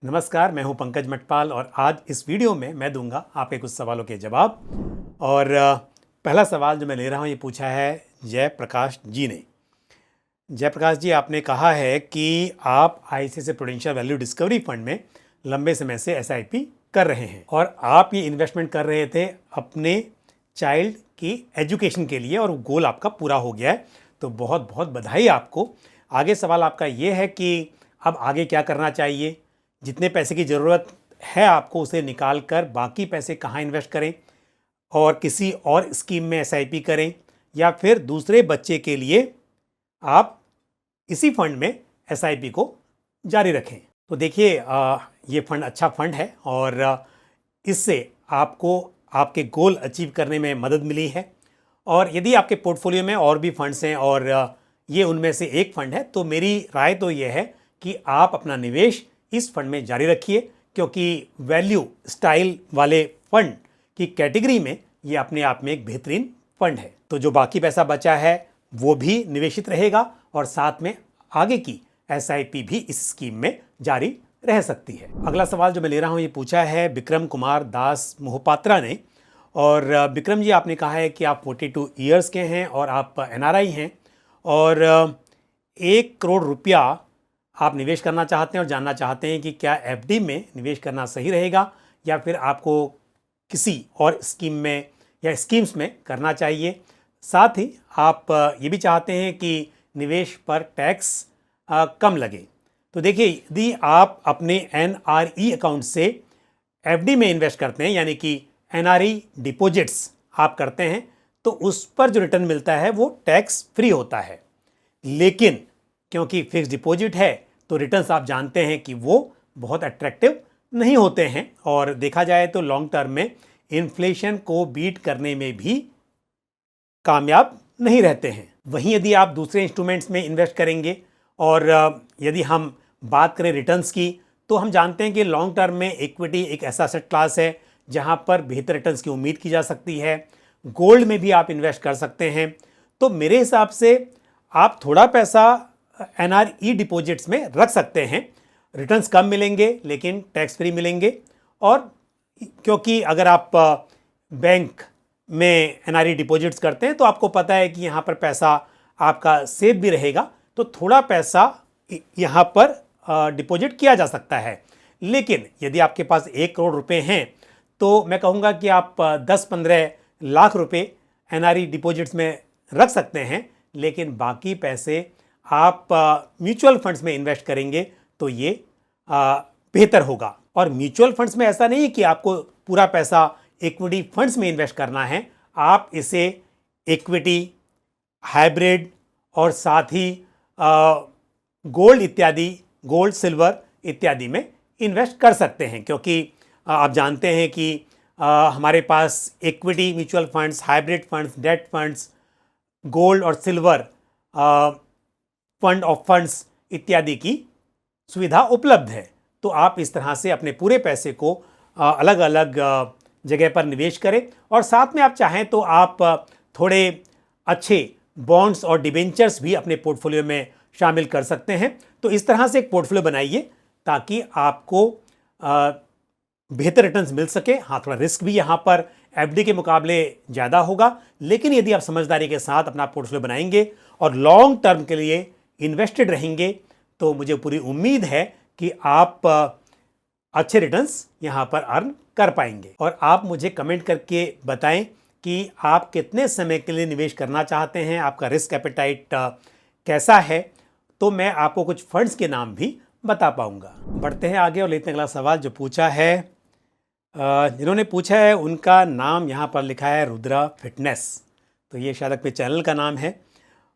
नमस्कार, मैं हूं पंकज मटपाल और आज इस वीडियो में मैं दूंगा आपके कुछ सवालों के जवाब। और पहला सवाल जो मैं ले रहा हूं ये पूछा है जयप्रकाश जी ने। जयप्रकाश जी, आपने कहा है कि आप ICICI prudential value discovery fund में लंबे समय से एसआईपी कर रहे हैं और आप ये इन्वेस्टमेंट कर रहे थे अपने चाइल्ड की एजुकेशन के लिए और गोल आपका पूरा हो गया है, तो बहुत बहुत बधाई आपको। आगे सवाल आपका ये है कि अब आगे क्या करना चाहिए, जितने पैसे की ज़रूरत है आपको उसे निकाल कर बाकी पैसे कहाँ इन्वेस्ट करें और किसी और स्कीम में एसआईपी करें या फिर दूसरे बच्चे के लिए आप इसी फंड में एसआईपी को जारी रखें। तो देखिए, ये फंड अच्छा फंड है और इससे आपको आपके गोल अचीव करने में मदद मिली है। और यदि आपके पोर्टफोलियो में और भी फंड्स हैं और ये उनमें से एक फंड है, तो मेरी राय तो ये है कि आप अपना निवेश इस फंड में जारी रखिए, क्योंकि वैल्यू स्टाइल वाले फंड की कैटेगरी में ये अपने आप में एक बेहतरीन फंड है। तो जो बाकी पैसा बचा है वो भी निवेशित रहेगा और साथ में आगे की एसआईपी भी इस स्कीम में जारी रह सकती है। अगला सवाल जो मैं ले रहा हूँ ये पूछा है विक्रम कुमार दास मोहपात्रा ने। और विक्रम जी, आपने कहा है कि आप 42 ईयर्स के हैं और आप एनआरआई हैं और 1 करोड़ रुपया आप निवेश करना चाहते हैं और जानना चाहते हैं कि क्या एफडी में निवेश करना सही रहेगा या फिर आपको किसी और स्कीम में या स्कीम्स में करना चाहिए। साथ ही आप ये भी चाहते हैं कि निवेश पर टैक्स कम लगे। तो देखिए, यदि आप अपने एनआरई अकाउंट से एफडी में इन्वेस्ट करते हैं, यानी कि एनआरई डिपॉजिट्स आप करते हैं, तो उस पर जो रिटर्न मिलता है वो टैक्स फ्री होता है। लेकिन क्योंकि फिक्स डिपॉजिट है तो रिटर्न्स आप जानते हैं कि वो बहुत अट्रैक्टिव नहीं होते हैं और देखा जाए तो लॉन्ग टर्म में इन्फ्लेशन को बीट करने में भी कामयाब नहीं रहते हैं। वहीं यदि आप दूसरे इंस्ट्रूमेंट्स में इन्वेस्ट करेंगे और यदि हम बात करें रिटर्न्स की, तो हम जानते हैं कि लॉन्ग टर्म में इक्विटी एक ऐसा एसेट क्लास है जहां पर बेहतर रिटर्न्स की उम्मीद की जा सकती है। गोल्ड में भी आप इन्वेस्ट कर सकते हैं। तो मेरे हिसाब से आप थोड़ा पैसा एनआरई डिपॉजिट्स में रख सकते हैं। रिटर्न्स कम मिलेंगे लेकिन टैक्स फ्री मिलेंगे। और क्योंकि अगर आप बैंक में एनआरई डिपॉजिट्स करते हैं तो आपको पता है कि यहाँ पर पैसा आपका सेफ भी रहेगा, तो थोड़ा पैसा यहाँ पर डिपॉजिट किया जा सकता है। लेकिन यदि आपके पास 1 करोड़ रुपए हैं तो मैं कहूँगा कि आप 10-15 लाख रुपए एनआरई डिपॉजिट्स में रख सकते हैं, लेकिन बाकी पैसे आप म्यूचुअल फंड्स में इन्वेस्ट करेंगे तो ये बेहतर होगा। और म्यूचुअल फंड्स में ऐसा नहीं है कि आपको पूरा पैसा इक्विटी फंड्स में इन्वेस्ट करना है। आप इसे इक्विटी, हाइब्रिड और साथ ही गोल्ड इत्यादि, गोल्ड, सिल्वर इत्यादि में इन्वेस्ट कर सकते हैं, क्योंकि आप जानते हैं कि हमारे पास equity mutual funds, hybrid funds, debt funds, gold और सिल्वर फंड ऑफ फंड्स इत्यादि की सुविधा उपलब्ध है। तो आप इस तरह से अपने पूरे पैसे को अलग अलग जगह पर निवेश करें और साथ में आप चाहें तो आप थोड़े अच्छे बॉन्ड्स और डिबेंचर्स भी अपने पोर्टफोलियो में शामिल कर सकते हैं। तो इस तरह से एक पोर्टफोलियो बनाइए ताकि आपको बेहतर रिटर्न्स मिल सके। हाँ, थोड़ा रिस्क भी यहाँ पर एफडी के मुकाबले ज़्यादा होगा, लेकिन यदि आप समझदारी के साथ अपना पोर्टफोलियो बनाएंगे और लॉन्ग टर्म के लिए इन्वेस्टेड रहेंगे तो मुझे पूरी उम्मीद है कि आप अच्छे रिटर्न्स यहाँ पर अर्न कर पाएंगे। और आप मुझे कमेंट करके बताएं कि आप कितने समय के लिए निवेश करना चाहते हैं, आपका रिस्क एपेटाइट कैसा है, तो मैं आपको कुछ फंड्स के नाम भी बता पाऊंगा। बढ़ते हैं आगे और लेते हैं अगला सवाल जो पूछा है। जिन्होंने पूछा है उनका नाम यहाँ पर लिखा है रुद्रा फिटनेस, तो ये शायद अपने चैनल का नाम है।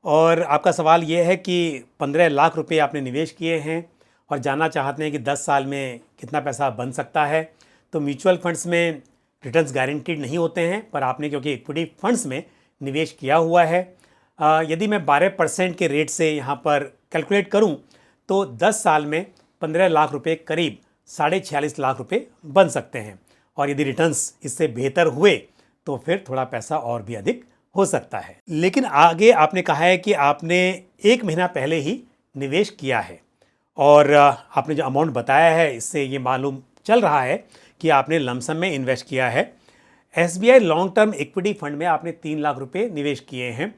और आपका सवाल ये है कि 15 लाख रुपए आपने निवेश किए हैं और जानना चाहते हैं कि 10 साल में कितना पैसा बन सकता है। तो म्यूचुअल फंड्स में रिटर्न्स गारंटीड नहीं होते हैं, पर आपने क्योंकि इक्विटी फंड्स में निवेश किया हुआ है, यदि मैं 12% के रेट से यहाँ पर कैलकुलेट करूँ तो 10 साल में 15 लाख रुपए करीब 46.5 लाख रुपए बन सकते हैं। और यदि रिटर्न्स इससे बेहतर हुए तो फिर थोड़ा पैसा और भी अधिक हो सकता है। लेकिन आगे आपने कहा है कि आपने 1 महीना पहले ही निवेश किया है और आपने जो अमाउंट बताया है इससे ये मालूम चल रहा है कि आपने लमसम में इन्वेस्ट किया है। SBI long term equity fund में आपने 3 लाख रुपए निवेश किए हैं।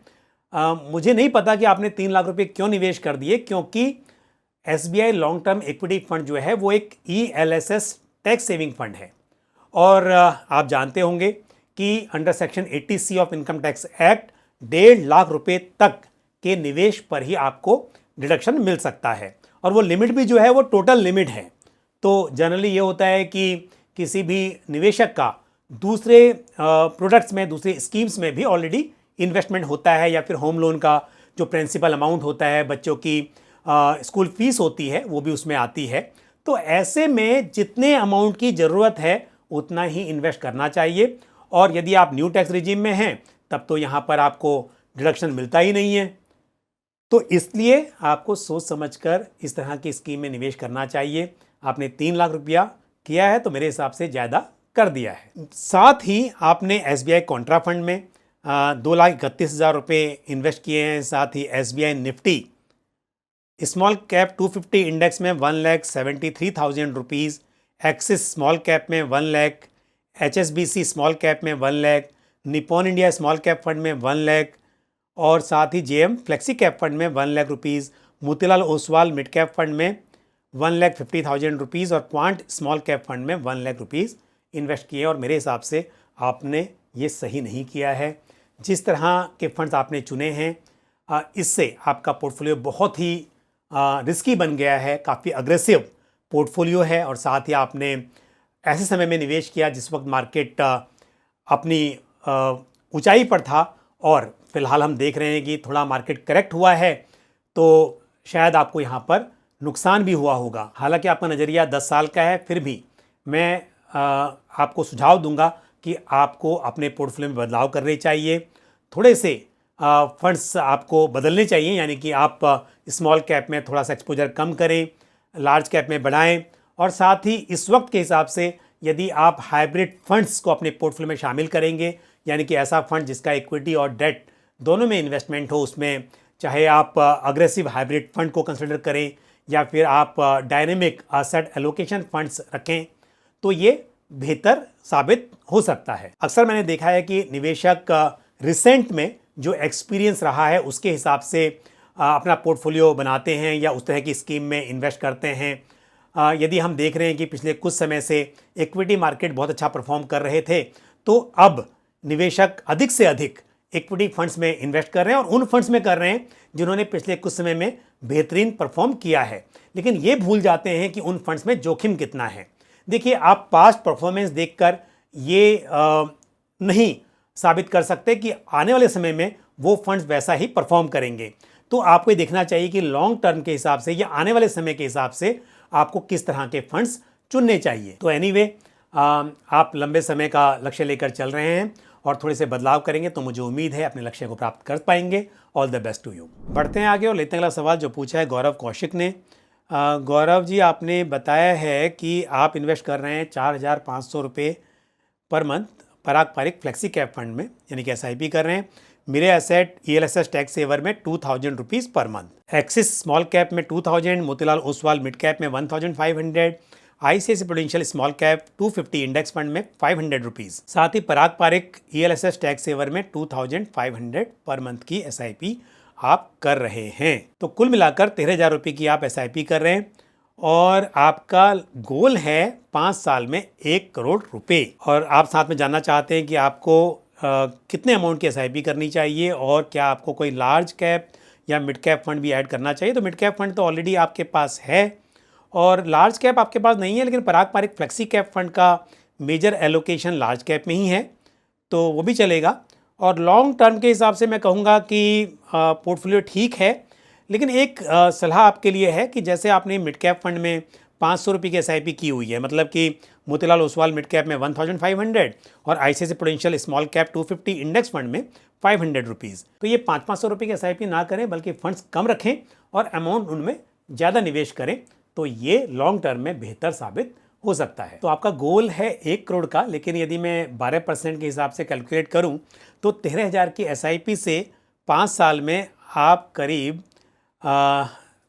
मुझे नहीं पता कि आपने 3 लाख रुपए क्यों निवेश कर दिए, क्योंकि SBI long term equity fund जो है वो एक ELSS टैक्स सेविंग फंड है और आप जानते होंगे कि under section 80C of income tax act 1.5 lakh रुपए तक के निवेश पर ही आपको डिडक्शन मिल सकता है और वो लिमिट भी जो है वो टोटल लिमिट है। तो जनरली ये होता है कि किसी भी निवेशक का दूसरे प्रोडक्ट्स में, दूसरे स्कीम्स में भी ऑलरेडी इन्वेस्टमेंट होता है, या फिर होम लोन का जो प्रिंसिपल अमाउंट होता है, बच्चों की स्कूल फीस होती है, वो भी उसमें आती है। तो ऐसे में जितने अमाउंट की ज़रूरत है उतना ही इन्वेस्ट करना चाहिए और यदि आप न्यू टैक्स रिजीम में हैं तब तो यहाँ पर आपको डिडक्शन मिलता ही नहीं है। तो इसलिए आपको सोच समझकर इस तरह की स्कीम में निवेश करना चाहिए। आपने 3 लाख रुपया किया है तो मेरे हिसाब से ज़्यादा कर दिया है। साथ ही आपने SBI कॉन्ट्रा फंड में 2,31,000 रुपये इन्वेस्ट किए हैं। साथ ही SBI Nifty small cap 250 index में 1,73,000 रुपीज़, एक्सिस स्मॉल कैप में 1 लाख, HSBC स्मॉल कैप में 1 lakh, Nippon India small cap fund में 1 लाख और साथ ही JM फ्लेक्सी कैप फंड में 1 lakh rupees, Motilal Oswal mid cap fund में 1,50,000 रुपीज़ और क्वांट स्मॉल कैप फंड में 1 लाख रुपीज़ इन्वेस्ट किए। और मेरे हिसाब से आपने ये सही नहीं किया है। जिस तरह के फंड्स आपने चुने हैं इससे आपका पोर्टफोलियो बहुत ही रिस्की बन गया है, काफ़ी अग्रेसिव पोर्टफोलियो है और साथ ही आपने ऐसे समय में निवेश किया जिस वक्त मार्केट अपनी ऊंचाई पर था और फिलहाल हम देख रहे हैं कि थोड़ा मार्केट करेक्ट हुआ है, तो शायद आपको यहाँ पर नुकसान भी हुआ होगा। हालांकि आपका नज़रिया 10 साल का है, फिर भी मैं आपको सुझाव दूंगा कि आपको अपने पोर्टफोलियो में बदलाव करने चाहिए। थोड़े से फंड्स आपको बदलने चाहिए, यानी कि आप स्मॉल कैप में थोड़ा सा एक्सपोजर कम करें, लार्ज कैप में बढ़ाएं और साथ ही इस वक्त के हिसाब से यदि आप हाइब्रिड फंड्स को अपने पोर्टफोलियो में शामिल करेंगे, यानी कि ऐसा फंड जिसका इक्विटी और डेट दोनों में इन्वेस्टमेंट हो, उसमें चाहे आप अग्रेसिव हाइब्रिड फंड को कंसिडर करें या फिर आप डायनेमिक एसेट एलोकेशन फंड्स रखें, तो ये बेहतर साबित हो सकता है। अक्सर मैंने देखा है कि निवेशक रिसेंट में जो एक्सपीरियंस रहा है उसके हिसाब से अपना पोर्टफोलियो बनाते हैं या उस तरह की स्कीम में इन्वेस्ट करते हैं। यदि हम देख रहे हैं कि पिछले कुछ समय से इक्विटी मार्केट बहुत अच्छा परफॉर्म कर रहे थे, तो अब निवेशक अधिक से अधिक इक्विटी फंड्स में इन्वेस्ट कर रहे हैं और उन फंड्स में कर रहे हैं जिन्होंने पिछले कुछ समय में बेहतरीन परफॉर्म किया है। लेकिन ये भूल जाते हैं कि उन फंड्स में जोखिम कितना है। देखिए, आप पास्ट परफॉर्मेंस देखकर ये नहीं साबित कर सकते कि आने वाले समय में वो फंड्स वैसा ही परफॉर्म करेंगे। तो आपको ये देखना चाहिए कि लॉन्ग टर्म के हिसाब से या आने वाले समय के हिसाब से आपको किस तरह के फंड्स चुनने चाहिए। तो एनीवे, आप लंबे समय का लक्ष्य लेकर चल रहे हैं और थोड़े से बदलाव करेंगे तो मुझे उम्मीद है अपने लक्ष्य को प्राप्त कर पाएंगे। All the best to you. बढ़ते हैं आगे और लेते हैं अगला सवाल जो पूछा है गौरव कौशिक ने। गौरव जी, आपने बताया है कि आप इन्वेस्ट कर रहे हैं 4,500 रुपये पर मंथ पारंपरिक फ्लेक्सी कैप फंड में, यानी कि SIP कर रहे हैं। मेरे एसेट ELSS टैक्स सेवर में 2,000 rupees per month, axis small cap में 2,000, मोतीलाल ओसवाल मिड कैप में 1,500, ICICI prudential small cap 250 index fund में 500 रुपीज़। साथ ही पारंपरिक ELSS टैक्स सेवर में 2,500 पर मंथ की SIP आप कर रहे हैं। तो कुल मिलाकर 13,000 रुपये की आप SIP कर रहे हैं और आपका गोल है 5 साल में 1 करोड़ रुपए। और आप साथ में जानना चाहते हैं कि आपको कितने अमाउंट की SIP करनी चाहिए और क्या आपको कोई लार्ज कैप या मिड कैप फंड भी ऐड करना चाहिए। तो मिड कैप फंड तो ऑलरेडी आपके पास है और लार्ज कैप आपके पास नहीं है, लेकिन पारंपरिक फ्लेक्सी कैप फंड का मेजर एलोकेशन लार्ज कैप में ही है, तो वो भी चलेगा। और लॉन्ग टर्म के हिसाब से मैं कहूँगा कि पोर्टफोलियो ठीक है, लेकिन एक सलाह आपके लिए है कि जैसे आपने मिड कैप फंड में 500 रुपये की SIP की हुई है, मतलब कि मोतीलाल ओसवाल मिड कैप में 1,500 और ICICI prudential small cap 250 index fund में 500 रुपीज़। तो ये 500 रुपये की SIP ना करें, बल्कि फंड्स कम रखें और अमाउंट उनमें ज़्यादा निवेश करें, तो ये लॉन्ग टर्म में बेहतर साबित हो सकता है। तो आपका गोल है 1 करोड़ का, लेकिन यदि मैं 12% के हिसाब से कैलकुलेट करूं तो 13,000 की SIP से 5 साल में आप करीब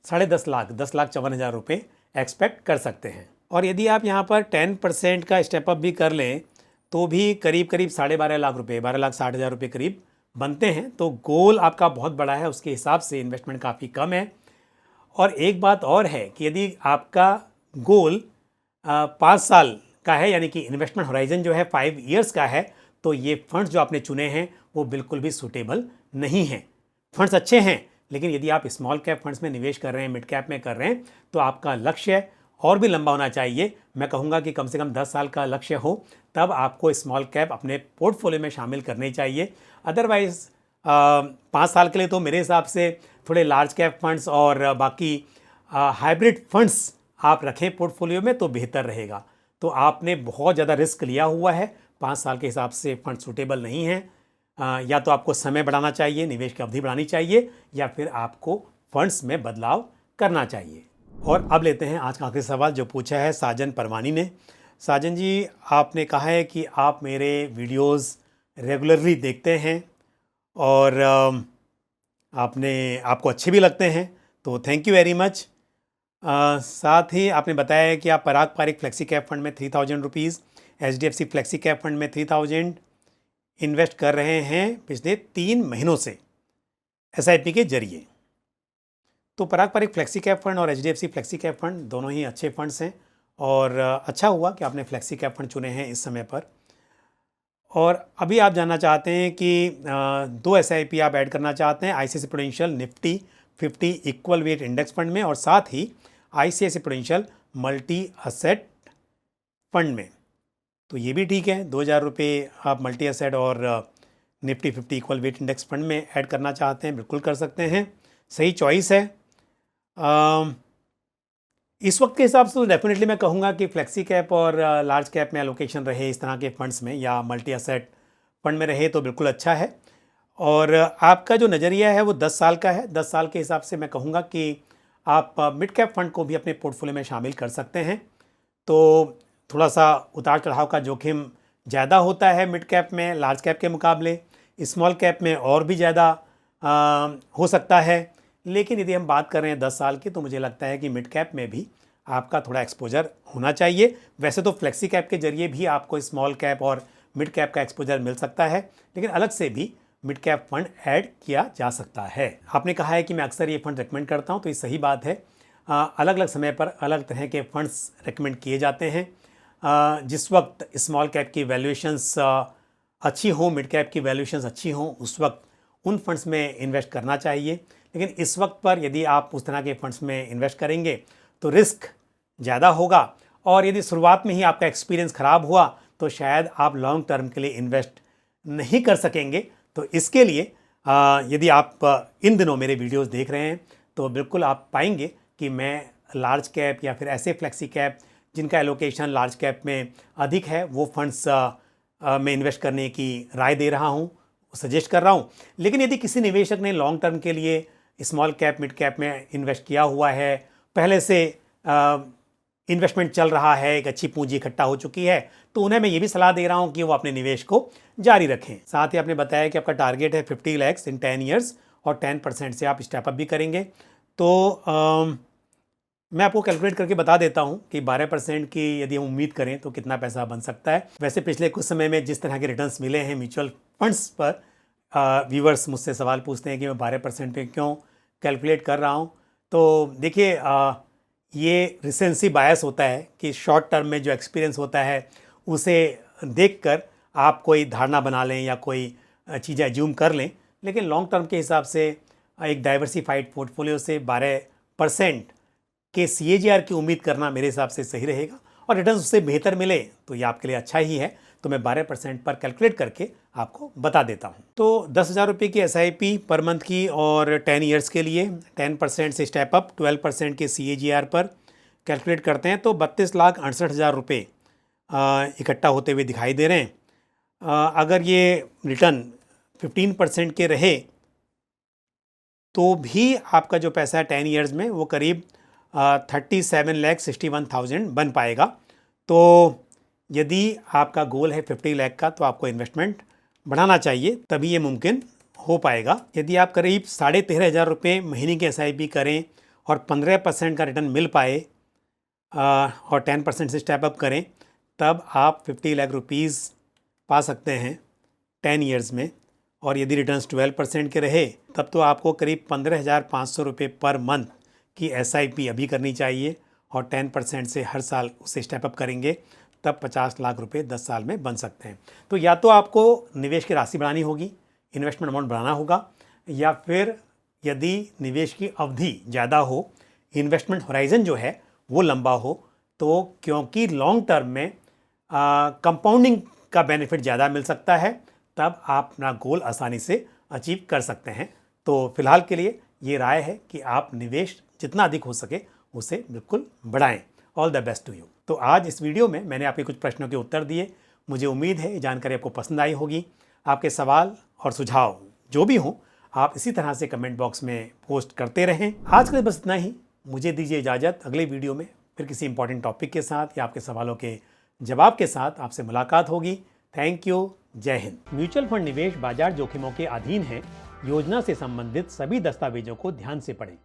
10.5 लाख 10,54,000 रुपये एक्सपेक्ट कर सकते हैं। और यदि आप यहाँ पर 10% का स्टेप अप भी कर लें तो भी करीब करीब 12.5 लाख रुपये 12,60,000 रुपये करीब बनते हैं। तो गोल आपका बहुत बड़ा है, उसके हिसाब से इन्वेस्टमेंट काफ़ी कम है। और एक बात और है कि यदि आपका गोल 5 साल का है, यानी कि इन्वेस्टमेंट होराइजन जो है 5 ईयर्स का है, तो ये फंड्स जो आपने चुने हैं वो बिल्कुल भी सूटेबल नहीं हैं। फंड्स अच्छे हैं, लेकिन यदि आप स्मॉल कैप फंड्स में निवेश कर रहे हैं, मिड कैप में कर रहे हैं, तो आपका लक्ष्य और भी लंबा होना चाहिए। मैं कहूँगा कि कम से कम 10 साल का लक्ष्य हो, तब आपको स्मॉल कैप अपने पोर्टफोलियो में शामिल करनी चाहिए। अदरवाइज़ 5 साल के लिए तो मेरे हिसाब से थोड़े लार्ज कैप फंड्स और बाकी हाइब्रिड फंड्स आप रखें पोर्टफोलियो में तो बेहतर रहेगा। तो आपने बहुत ज़्यादा रिस्क लिया हुआ है, 5 साल के हिसाब से फंड सूटेबल नहीं है। या तो आपको समय बढ़ाना चाहिए, निवेश की अवधि बढ़ानी चाहिए, या फिर आपको फंड्स में बदलाव करना चाहिए। और अब लेते हैं आज का आखिरी सवाल जो पूछा है साजन परवानी ने। साजन जी, आपने कहा है कि आप मेरे वीडियोस रेगुलरली देखते हैं और आपको अच्छे भी लगते हैं, तो थैंक यू वेरी मच। साथ ही आपने बताया है कि आप पराग पारिक फ्लेक्सी कैप फंड में 3,000 rupees, HDFC flexi cap fund में 3,000 इन्वेस्ट कर रहे हैं पिछले 3 महीनों से SIP के जरिए। तो पराग पारिक फ्लेक्सी कैप फंड और HDFC फ्लेक्सी कैप फंड दोनों ही अच्छे फंड्स हैं, और अच्छा हुआ कि आपने फ्लेक्सी कैप फंड चुने हैं इस समय पर। और अभी आप जानना चाहते हैं कि 2 SIP आप ऐड करना चाहते हैं, ICICI prudential Nifty 50 equal weight index fund में, और साथ ही ICICI prudential multi asset fund में। तो ये भी ठीक है, 2,000 रुपये आप मल्टी असेट और Nifty 50 equal weight index fund में ऐड करना चाहते हैं, बिल्कुल कर सकते हैं, सही चॉइस है। इस वक्त के हिसाब से तो डेफिनेटली मैं कहूँगा कि फ्लेक्सी कैप और लार्ज कैप में एलोकेशन रहे इस तरह के फंड्स में, या मल्टी असेट फंड में रहे तो बिल्कुल अच्छा है। और आपका जो नज़रिया है वो 10 साल का है। 10 साल के हिसाब से मैं कहूँगा कि आप मिड कैप फंड को भी अपने पोर्टफोलियो में शामिल कर सकते हैं। तो थोड़ा सा उतार चढ़ाव का जोखिम ज़्यादा होता है मिड कैप में लार्ज कैप के मुकाबले, स्मॉल कैप में और भी ज़्यादा हो सकता है। लेकिन यदि हम बात कर रहे हैं 10 साल की, तो मुझे लगता है कि मिड कैप में भी आपका थोड़ा एक्सपोजर होना चाहिए। वैसे तो फ्लेक्सी कैप के जरिए भी आपको स्मॉल कैप और मिड कैप का एक्सपोजर मिल सकता है, लेकिन अलग से भी मिड कैप फंड ऐड किया जा सकता है। आपने कहा है कि मैं अक्सर ये फंड रिकमेंड करता हूँ, तो ये सही बात है। अलग अलग समय पर अलग तरह के फंड्स रिकमेंड किए जाते हैं। जिस वक्त स्मॉल कैप की वैल्यूएशंस अच्छी हों, मिड कैप की वैल्यूएशंस अच्छी हों, उस वक्त उन फंड्स में इन्वेस्ट करना चाहिए। लेकिन इस वक्त पर यदि आप उस तरह के फंड्स में इन्वेस्ट करेंगे तो रिस्क ज़्यादा होगा, और यदि शुरुआत में ही आपका एक्सपीरियंस ख़राब हुआ तो शायद आप लॉन्ग टर्म के लिए इन्वेस्ट नहीं कर सकेंगे। तो इसके लिए यदि आप इन दिनों मेरे वीडियोस देख रहे हैं तो बिल्कुल आप पाएंगे कि मैं लार्ज कैप या फिर ऐसे फ्लेक्सी कैप जिनका एलोकेशन लार्ज कैप में अधिक है वो फंड्स में इन्वेस्ट करने की राय दे रहा हूँ, सजेस्ट कर रहा हूँ। लेकिन यदि किसी निवेशक ने लॉन्ग टर्म के लिए स्मॉल कैप मिड कैप में इन्वेस्ट किया हुआ है, पहले से इन्वेस्टमेंट चल रहा है, एक अच्छी पूंजी इकट्ठा हो चुकी है, तो उन्हें मैं ये भी सलाह दे रहा हूँ कि वो अपने निवेश को जारी रखें। साथ ही आपने बताया कि आपका टारगेट है 50 लाख इन 10 ईयर्स, और 10% से आप स्टेप अप भी करेंगे। तो मैं आपको कैलकुलेट करके बता देता हूं कि 12% की यदि हम उम्मीद करें तो कितना पैसा बन सकता है। वैसे पिछले कुछ समय में जिस तरह के रिटर्न्स मिले हैं म्यूचुअल फंड्स पर, व्यूवर्स मुझसे सवाल पूछते हैं कि मैं 12% पे क्यों कैलकुलेट कर रहा हूं। तो देखिए, ये रिसेंसी बायस होता है कि शॉर्ट टर्म में जो एक्सपीरियंस होता है उसे देखकर आप कोई धारणा बना लें या कोई चीज़ें एज्यूम कर लें। लेकिन लॉन्ग टर्म के हिसाब से एक डाइवर्सिफाइड पोर्टफोलियो से 12% के CAGR की उम्मीद करना मेरे हिसाब से सही रहेगा, और रिटर्न उससे बेहतर मिले तो ये आपके लिए अच्छा ही है। तो मैं 12% पर कैलकुलेट करके आपको बता देता हूँ। तो 10,000 रुपये की SIP पर मंथ की और 10 ईयर्स के लिए 10% से स्टेप अप 12% के CAGR पर कैलकुलेट करते हैं तो 32,68,000 रुपये इकट्ठा होते हुए दिखाई दे रहे हैं। अगर ये रिटर्न 15% के रहे तो भी आपका जो पैसा है 10 ईयर्स में वो करीब 37,61,000 बन पाएगा। तो यदि आपका गोल है 50 लाख का तो आपको इन्वेस्टमेंट बढ़ाना चाहिए, तभी ये मुमकिन हो पाएगा। यदि आप करीब 13,500 रुपये महीने के SIP करें और 15% का रिटर्न मिल पाए और 10% से स्टेप अप करें, तब आप 50 लाख रुपीज़ पा सकते हैं 10 ईयर्स में। और यदि रिटर्न्स 12% के रहे तब तो आपको करीब 15,500 रुपये पर मंथ की SIP अभी करनी चाहिए, और 10% से हर साल उसे स्टेप अप करेंगे तब 50 लाख रुपए 10 साल में बन सकते हैं। तो या तो आपको निवेश की राशि बढ़ानी होगी, इन्वेस्टमेंट अमाउंट बढ़ाना होगा, या फिर यदि निवेश की अवधि ज़्यादा हो, इन्वेस्टमेंट होराइजन जो है वो लंबा हो, तो क्योंकि लॉन्ग टर्म में कंपाउंडिंग का बेनिफिट ज़्यादा मिल सकता है, तब आप अपना गोल आसानी से अचीव कर सकते हैं। तो फिलहाल के लिए ये राय है कि आप निवेश जितना अधिक हो सके उसे बिल्कुल बढ़ाएं। All the best to you. तो आज इस वीडियो में मैंने आपके कुछ प्रश्नों के उत्तर दिए। मुझे उम्मीद है ये जानकारी आपको पसंद आई होगी। आपके सवाल और सुझाव जो भी हों, आप इसी तरह से कमेंट बॉक्स में पोस्ट करते रहें। आज के लिए बस इतना ही। मुझे दीजिए इजाज़त। अगले वीडियो में फिर किसी इंपॉर्टेंट टॉपिक के साथ या आपके सवालों के जवाब के साथ आपसे मुलाकात होगी। Thank you. जय हिंद। म्यूचुअल फंड निवेश बाजार जोखिमों के अधीन है। योजना से संबंधित सभी दस्तावेजों को ध्यान से पढ़ें।